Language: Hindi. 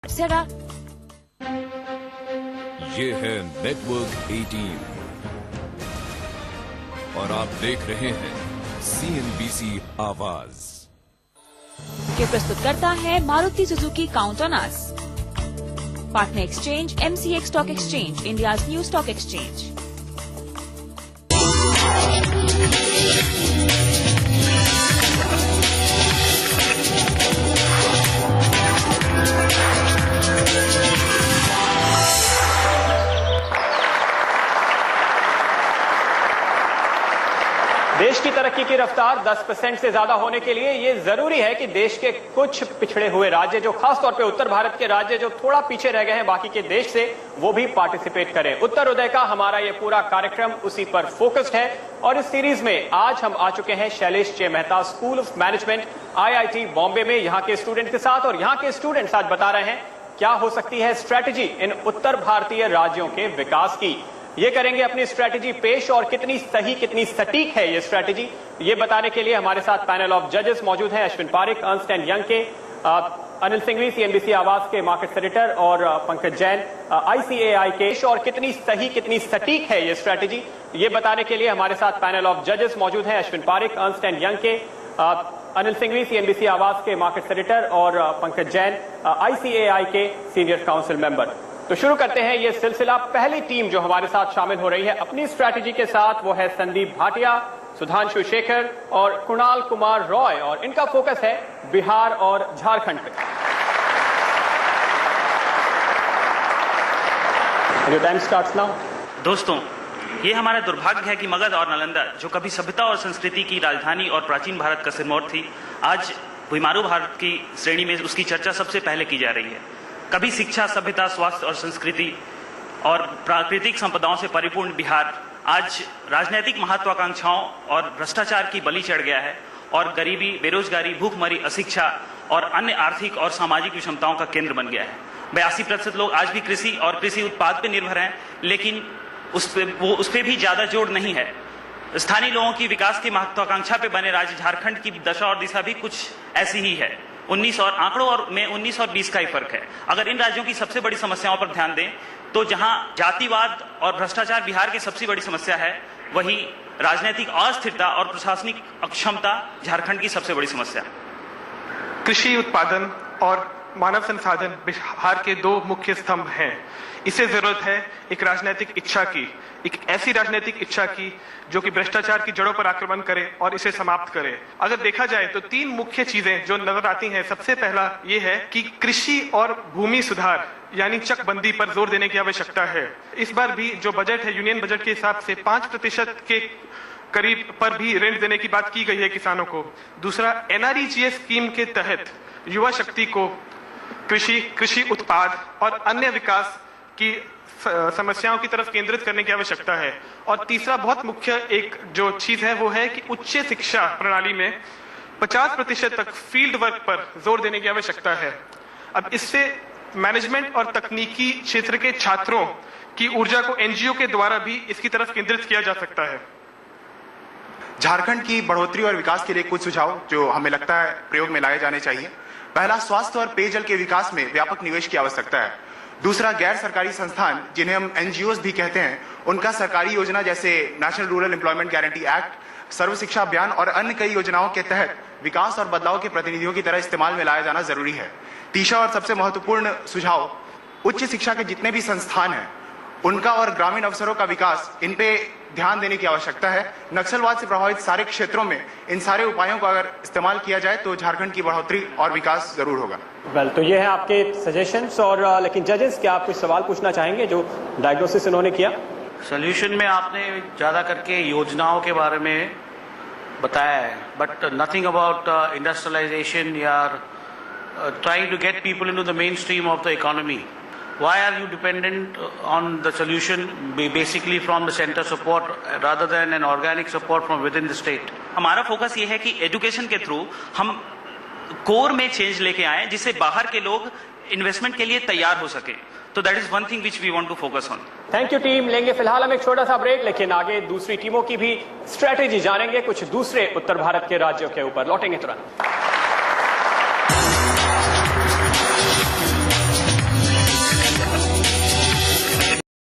जरा ये है नेटवर्क 18 और आप देख रहे हैं CNBC आवाज के प्रस्तुत करता है Maruti Suzuki count on us. Partner exchange MCX stock exchange, India's new stock exchange. देश की तरक्की की रफ्तार 10% से ज्यादा होने के लिए ये जरूरी है कि देश के कुछ पिछड़े हुए राज्य, जो खासतौर पे उत्तर भारत के राज्य जो थोड़ा पीछे रह गए हैं बाकी के देश से, वो भी पार्टिसिपेट करें। उत्तर उदय का हमारा ये पूरा कार्यक्रम उसी पर फोकस्ड है और इस सीरीज में आज हम आ चुके हैं Shailesh J Mehta school of management IIT Bombay में, यहाँ के स्टूडेंट के साथ। और यहाँ के स्टूडेंट्स आज बता रहे हैं क्या हो सकती है स्ट्रैटेजी इन उत्तर भारतीय राज्यों के विकास की। ये करेंगे अपनी स्ट्रैटेजी पेश और कितनी सही कितनी सटीक है ये स्ट्रैटेजी, ये बताने के लिए हमारे साथ पैनल ऑफ जजेस मौजूद हैं। Ashwin Parikh Ernst and Young के, अनिल सिंघवी CNBC आवाज के मार्केट एडिटर और पंकज जैन ICAI के। और कितनी सही कितनी सटीक है ये स्ट्रैटेजी, ये बताने के लिए हमारे साथ पैनल ऑफ जजेस मौजूद हैं। Ashwin Parikh Ernst and Young के, अनिल सिंघवी CNBC आवाज के मार्केट एडिटर और पंकज जैन ICAI के सीनियर काउंसिल मेंबर। तो शुरू करते हैं ये सिलसिला। पहली टीम जो हमारे साथ शामिल हो रही है अपनी स्ट्रैटेजी के साथ, वो है संदीप भाटिया, सुधांशु शेखर और कुणाल कुमार रॉय, और इनका फोकस है बिहार और झारखंड पे। Your time starts now. दोस्तों, ये हमारा दुर्भाग्य है कि मगध और नालंदा, जो कभी सभ्यता और संस्कृति की राजधानी और प्राचीन भारत का सिरमौर थी, आज भूमारू भारत की श्रेणी में उसकी चर्चा सबसे पहले की जा रही है। कभी शिक्षा, सभ्यता, स्वास्थ्य और संस्कृति और प्राकृतिक संपदाओं से परिपूर्ण बिहार आज राजनीतिक महत्वाकांक्षाओं और भ्रष्टाचार की बलि चढ़ गया है और गरीबी, बेरोजगारी, भूखमरी, अशिक्षा और अन्य आर्थिक और सामाजिक विषमताओं का केंद्र बन गया है। 82% लोग आज भी कृषि और कृषि उत्पाद पर निर्भर हैं, लेकिन उस पर भी ज्यादा जोर नहीं है। स्थानीय लोगों की विकास की महत्वाकांक्षा पे बने राज्य झारखंड की दशा और दिशा भी कुछ ऐसी ही है। 19 और आंकड़ों और में 19 और 20 का ही फर्क है। अगर इन राज्यों की सबसे बड़ी समस्याओं पर ध्यान दें तो जहां जातिवाद और भ्रष्टाचार बिहार की सबसे बड़ी समस्या है, वहीं राजनीतिक अस्थिरता और प्रशासनिक अक्षमता झारखंड की सबसे बड़ी समस्या है। कृषि उत्पादन और मानव संसाधन बिहार के दो मुख्य स्तंभ हैं। इसे जरूरत है एक राजनीतिक इच्छा की, एक ऐसी राजनीतिक इच्छा की जो कि भ्रष्टाचार की जड़ों पर आक्रमण करे और इसे समाप्त करे। अगर देखा जाए तो तीन मुख्य चीजें जो नजर आती हैं। सबसे पहला ये है कि कृषि और भूमि सुधार यानी चकबंदी पर जोर देने की आवश्यकता है। इस बार भी जो बजट है, यूनियन बजट के हिसाब से 5% के करीब पर भी ऋण देने की बात की गई है किसानों को। दूसरा, NREGA स्कीम के तहत युवा शक्ति को कृषि उत्पाद और अन्य विकास की समस्याओं की तरफ केंद्रित करने की आवश्यकता है। और तीसरा बहुत मुख्य एक जो चीज है वो है कि उच्च शिक्षा प्रणाली में 50% तक फील्ड वर्क पर जोर देने की आवश्यकता है। अब इससे मैनेजमेंट और तकनीकी क्षेत्र के छात्रों की ऊर्जा को NGO के द्वारा भी इसकी तरफ केंद्रित किया जा सकता है। झारखंड की बढ़ोतरी और विकास के लिए कुछ सुझाव जो हमें लगता है प्रयोग में लाए जाने चाहिए। पहला, स्वास्थ्य और पेयजल के विकास में व्यापक निवेश की आवश्यकता है। दूसरा, गैर सरकारी संस्थान जिन्हें हम NGOs भी कहते हैं, उनका सरकारी योजना जैसे national rural employment guarantee act, Sarva Shiksha Abhiyan और अन्य कई योजनाओं के तहत विकास और बदलाव के प्रतिनिधियों की तरह इस्तेमाल में लाया जाना जरूरी है। तीसरा और सबसे महत्वपूर्ण सुझाव, उच्च शिक्षा के जितने भी संस्थान हैं उनका और ग्रामीण अवसरों का विकास, इन पे ध्यान देने की आवश्यकता है। नक्सलवाद से प्रभावित सारे क्षेत्रों में इन सारे उपायों को अगर इस्तेमाल किया जाए तो झारखंड की बढ़ोतरी और विकास जरूर होगा। वेल, तो ये है आपके सजेशंस। और लेकिन जजेस, क्या आप कुछ सवाल पूछना चाहेंगे जो डायग्नोसिस इन्होंने किया? सोल्यूशन में आपने ज्यादा करके योजनाओं के बारे में बताया है, बट नथिंग अबाउट इंडस्ट्रियलाइजेशन या trying to get people into the mainstream of the economy. Why are you dependent on the solution basically from the center support rather than an organic support from within the state? हमारा फोकस ये है कि एजुकेशन के थ्रू हम कोर में चेंज लेके आए जिससे बाहर के लोग इन्वेस्टमेंट के लिए तैयार हो सके। तो that is one thing which we want to focus on. Thank you team. लेंगे फिलहाल हम एक छोटा सा ब्रेक, लेकिन आगे दूसरी टीमों की भी स्ट्रेटेजी जानेंगे कुछ दूसरे उत्तर भारत के राज्यों के ऊपर। लौटेंगे तुरंत।